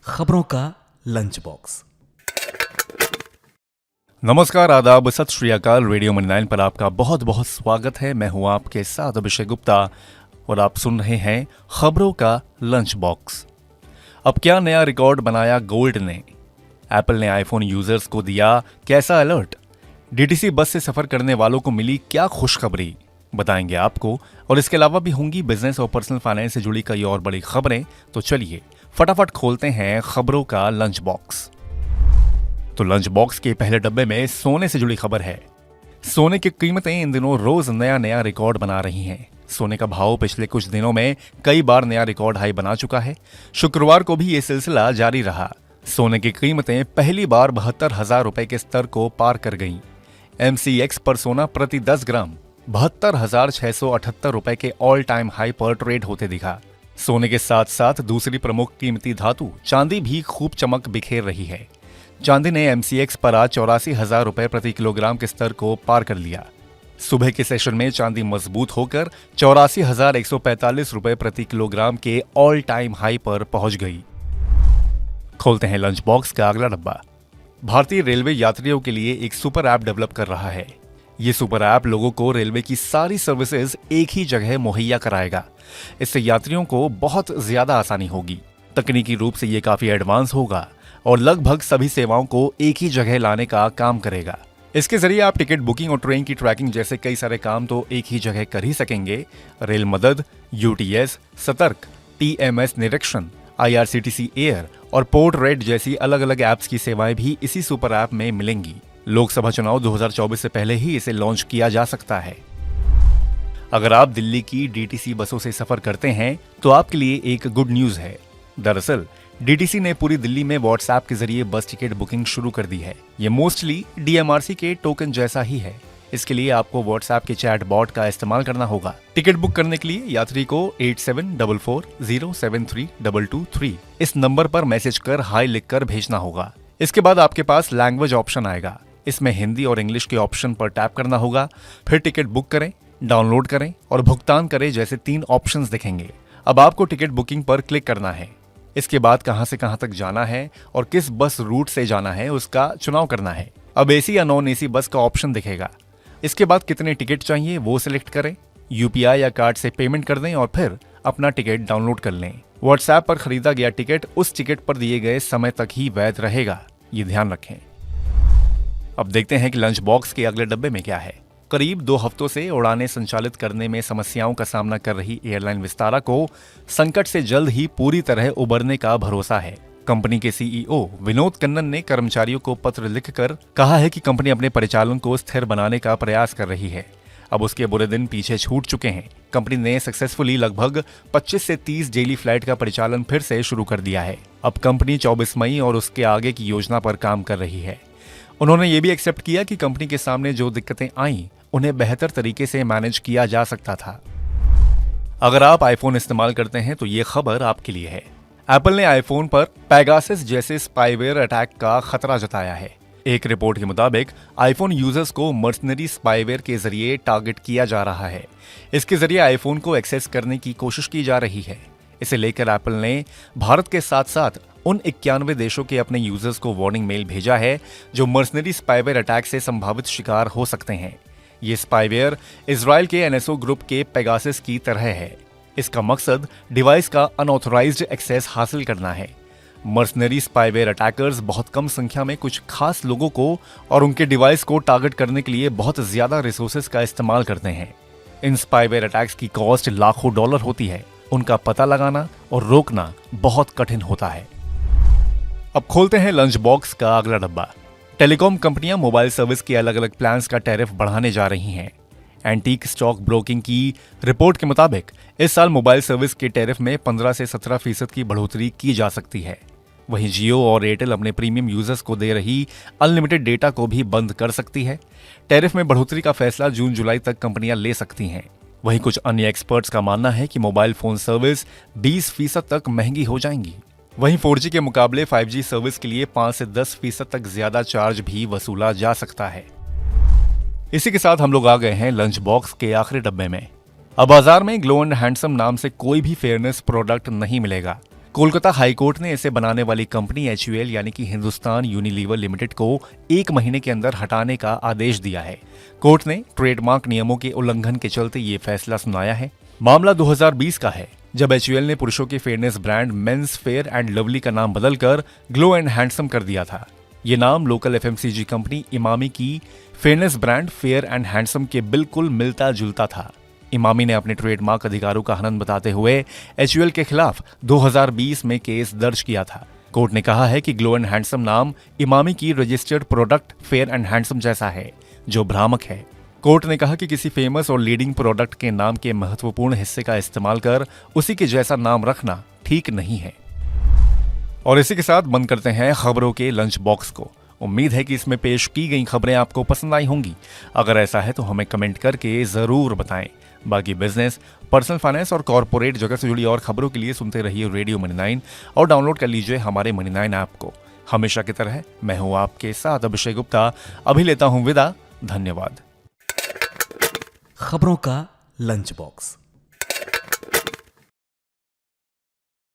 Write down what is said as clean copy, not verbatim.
खबरों का lunch box. नमस्कार, आदाब, सत श्री अकाल। रेडियो मंडल 9 पर आपका बहुत बहुत स्वागत है। मैं हूं आपके साथ अभिषेक गुप्ता और आप सुन रहे हैं खबरों का लंच बॉक्स। अब क्या नया रिकॉर्ड बनाया गोल्ड ने? एप्पल ने आईफोन यूजर्स को दिया कैसा अलर्ट? डीटीसी बस से सफर करने वालों को मिली क्या खुशखबरी? बताएंगे आपको। और इसके अलावा भी होंगी बिजनेस और पर्सनल फाइनेंस से जुड़ी कई और बड़ी खबरें। तो चलिए फटाफट खोलते हैं खबरों का लंच बॉक्स। तो लंच बॉक्स के पहले डब्बे में सोने से जुड़ी खबर है। सोने की कीमतें इन दिनों रोज नया रिकॉर्ड बना रही हैं। सोने का भाव पिछले कुछ दिनों में कई बार नया रिकॉर्ड हाई बना चुका है। शुक्रवार को भी ये सिलसिला जारी रहा। सोने की कीमतें पहली बार 72,000 रुपए के स्तर को पार कर गईं। MCX पर सोना प्रति 10 ग्राम 72,678 रुपए के ऑल टाइम हाई पर ट्रेड होते दिखा। सोने के साथ साथ दूसरी प्रमुख कीमती धातु चांदी भी खूब चमक बिखेर रही है। चांदी ने MCX पर आज 84,000 रुपए प्रति किलोग्राम के स्तर को पार कर लिया। सुबह के सेशन में चांदी मजबूत होकर 84,145 रुपए प्रति किलोग्राम के ऑल टाइम हाई पर पहुंच गई। खोलते हैं लंच बॉक्स का अगला डब्बा। भारतीय रेलवे यात्रियों के लिए एक सुपर ऐप डेवलप कर रहा है। ये सुपर ऐप लोगों को रेलवे की सारी सर्विसेज एक ही जगह मुहैया कराएगा। इससे यात्रियों को बहुत ज्यादा आसानी होगी। तकनीकी रूप से ये काफी एडवांस होगा और लगभग सभी सेवाओं को एक ही जगह लाने का काम करेगा। इसके जरिए आप टिकट बुकिंग और ट्रेन की ट्रैकिंग जैसे कई सारे काम तो एक ही जगह कर ही सकेंगे। रेल मदद, UTS, सतर्क, TMS निरीक्षण, IRCTC एयर और पोर्ट रेड जैसी अलग अलग ऐप्स की सेवाएं भी इसी सुपर ऐप में मिलेंगी। लोकसभा चुनाव 2024 से पहले ही इसे लॉन्च किया जा सकता है। अगर आप दिल्ली की DTC बसों से सफर करते हैं तो आपके लिए एक गुड न्यूज है। दरअसल DTC ने पूरी दिल्ली में व्हाट्सएप के जरिए बस टिकट बुकिंग शुरू कर दी है। ये मोस्टली DMRC के टोकन जैसा ही है। इसके लिए आपको व्हाट्सएप के चैट बॉट का इस्तेमाल करना होगा। टिकट बुक करने के लिए यात्री को 8744073223 इस नंबर पर मैसेज कर हाई लिखकर भेजना होगा। इसके बाद आपके पास लैंग्वेज ऑप्शन आएगा। इसमें हिंदी और इंग्लिश के ऑप्शन पर टैप करना होगा। फिर टिकट बुक करें, डाउनलोड करें और भुगतान करें जैसे 3 ऑप्शंस दिखेंगे। अब आपको टिकट बुकिंग पर क्लिक करना है। इसके बाद कहां से कहां तक जाना है और किस बस रूट से जाना है उसका चुनाव करना है। अब AC या नॉन AC बस का ऑप्शन दिखेगा। इसके बाद कितने टिकट चाहिए वो सिलेक्ट करें। UPI या कार्ड से पेमेंट कर दें और फिर अपना टिकट डाउनलोड कर लें। व्हाट्सएप पर खरीदा गया टिकट उस टिकट पर दिए गए समय तक ही वैध रहेगा, ये ध्यान रखें। अब देखते हैं कि लंच बॉक्स के अगले डब्बे में क्या है। करीब 2 हफ्तों से उड़ानें संचालित करने में समस्याओं का सामना कर रही एयरलाइन विस्तारा को संकट से जल्द ही पूरी तरह उबरने का भरोसा है। कंपनी के CEO विनोद कन्नन ने कर्मचारियों को पत्र लिखकर कहा है कि कंपनी अपने परिचालन को स्थिर बनाने का प्रयास कर रही है। अब उसके बुरे दिन पीछे छूट चुके हैं। कंपनी ने सक्सेसफुली लगभग 25 से 30 डेली फ्लाइट का परिचालन फिर से शुरू कर दिया है। अब कंपनी 24 मई और उसके आगे की योजना पर काम कर रही है। उन्होंने ये भी एक्सेप्ट किया कि कंपनी के सामने जो दिक्कतें आईं उन्हें बेहतर तरीके से मैनेज किया जा सकता था। अगर आप आईफोन इस्तेमाल करते हैं तो ये खबर आपके लिए है। एप्पल ने आईफोन पर पेगासस जैसे स्पाईवेयर अटैक का खतरा जताया है। एक रिपोर्ट के मुताबिक आईफोन यूजर्स को मर्सनरी स्पाईवेयर के जरिए टारगेट किया जा रहा है। इसके जरिए आईफोन को एक्सेस करने की कोशिश की जा रही है। इसे लेकर एप्पल ने भारत के साथ साथ उन 91 देशों के अपने यूजर्स को वार्निंग मेल भेजा है जो मर्सनरी स्पाईवेयर अटैक से संभावित शिकार हो सकते हैं। ये स्पाईवेयर इजराइल के NSO ग्रुप के पेगासस की तरह है। इसका मकसद डिवाइस का अनऑथराइज्ड एक्सेस हासिल करना है। मर्सनरी स्पाईवेयर अटैकर्स बहुत कम संख्या में कुछ खास लोगों को और उनके डिवाइस को टारगेट करने के लिए बहुत ज्यादा रिसोर्सेज का इस्तेमाल करते हैं। इन स्पाईवेयर अटैक्स की कॉस्ट लाखों डॉलर होती है। उनका पता लगाना और रोकना बहुत कठिन होता है। अब खोलते हैं लंच बॉक्स का अगला डब्बा। टेलीकॉम कंपनियां मोबाइल सर्विस के अलग अलग प्लान्स का टैरिफ बढ़ाने जा रही हैं। एंटीक स्टॉक ब्रोकिंग की रिपोर्ट के मुताबिक इस साल मोबाइल सर्विस के टैरिफ में 15 से 17% की बढ़ोतरी की जा सकती है। वहीं जियो और एयरटेल अपने प्रीमियम यूजर्स को दे रही अनलिमिटेड डेटा को भी बंद कर सकती है। टैरिफ में बढ़ोतरी का फैसला जून-जुलाई तक कंपनियां ले सकती हैं। वहीं कुछ अन्य एक्सपर्ट्स का मानना है कि मोबाइल फोन सर्विस 20% तक महंगी हो जाएंगी। वहीं 4G के मुकाबले 5G सर्विस के लिए 5 से 10% तक ज्यादा चार्ज भी वसूला जा सकता है। इसी के साथ हम लोग आ गए हैं लंच बॉक्स के आखिरी डब्बे में। अब बाजार में ग्लो एंड हैंडसम नाम से कोई भी फेयरनेस प्रोडक्ट नहीं मिलेगा। कोलकाता हाईकोर्ट ने इसे बनाने वाली कंपनी HUL यानी कि हिंदुस्तान यूनिलीवर लिमिटेड को 1 महीने के अंदर हटाने का आदेश दिया है। कोर्ट ने ट्रेडमार्क नियमों के उल्लंघन के चलते ये फैसला सुनाया है। मामला 2020 का है, जब HUL ने पुरुषों के fairness brand men's Fair and Lovely का नाम बदलकर ग्लो एंड हैंडसम कर दिया था। ये नाम लोकल FMCG कंपनी इमामी की fairness brand fair and handsome के बिल्कुल मिलता जुलता था। इमामी ने अपने ट्रेडमार्क अधिकारों का हनन बताते हुए HUL के खिलाफ 2020 में केस दर्ज किया था। कोर्ट ने कहा है कि ग्लो एंड हैंडसम नाम इमामी की registered product fair and handsome जैसा है, जो भ्रामक है। कोर्ट ने कहा कि किसी फेमस और लीडिंग प्रोडक्ट के नाम के महत्वपूर्ण हिस्से का इस्तेमाल कर उसी के जैसा नाम रखना ठीक नहीं है। और इसी के साथ बंद करते हैं खबरों के लंच बॉक्स को। उम्मीद है कि इसमें पेश की गई खबरें आपको पसंद आई होंगी। अगर ऐसा है तो हमें कमेंट करके जरूर बताएं। बाकी बिजनेस, पर्सनल फाइनेंस और कॉर्पोरेट जगत से जुड़ी और खबरों के लिए सुनते रहिए रेडियो मनी 9 और डाउनलोड कर लीजिए हमारे मनी 9 ऐप को। हमेशा की तरह मैं हूं आपके साथ अभिषेक गुप्ता। अभी लेता हूं विदा। धन्यवाद। खबरों का लंच बॉक्स।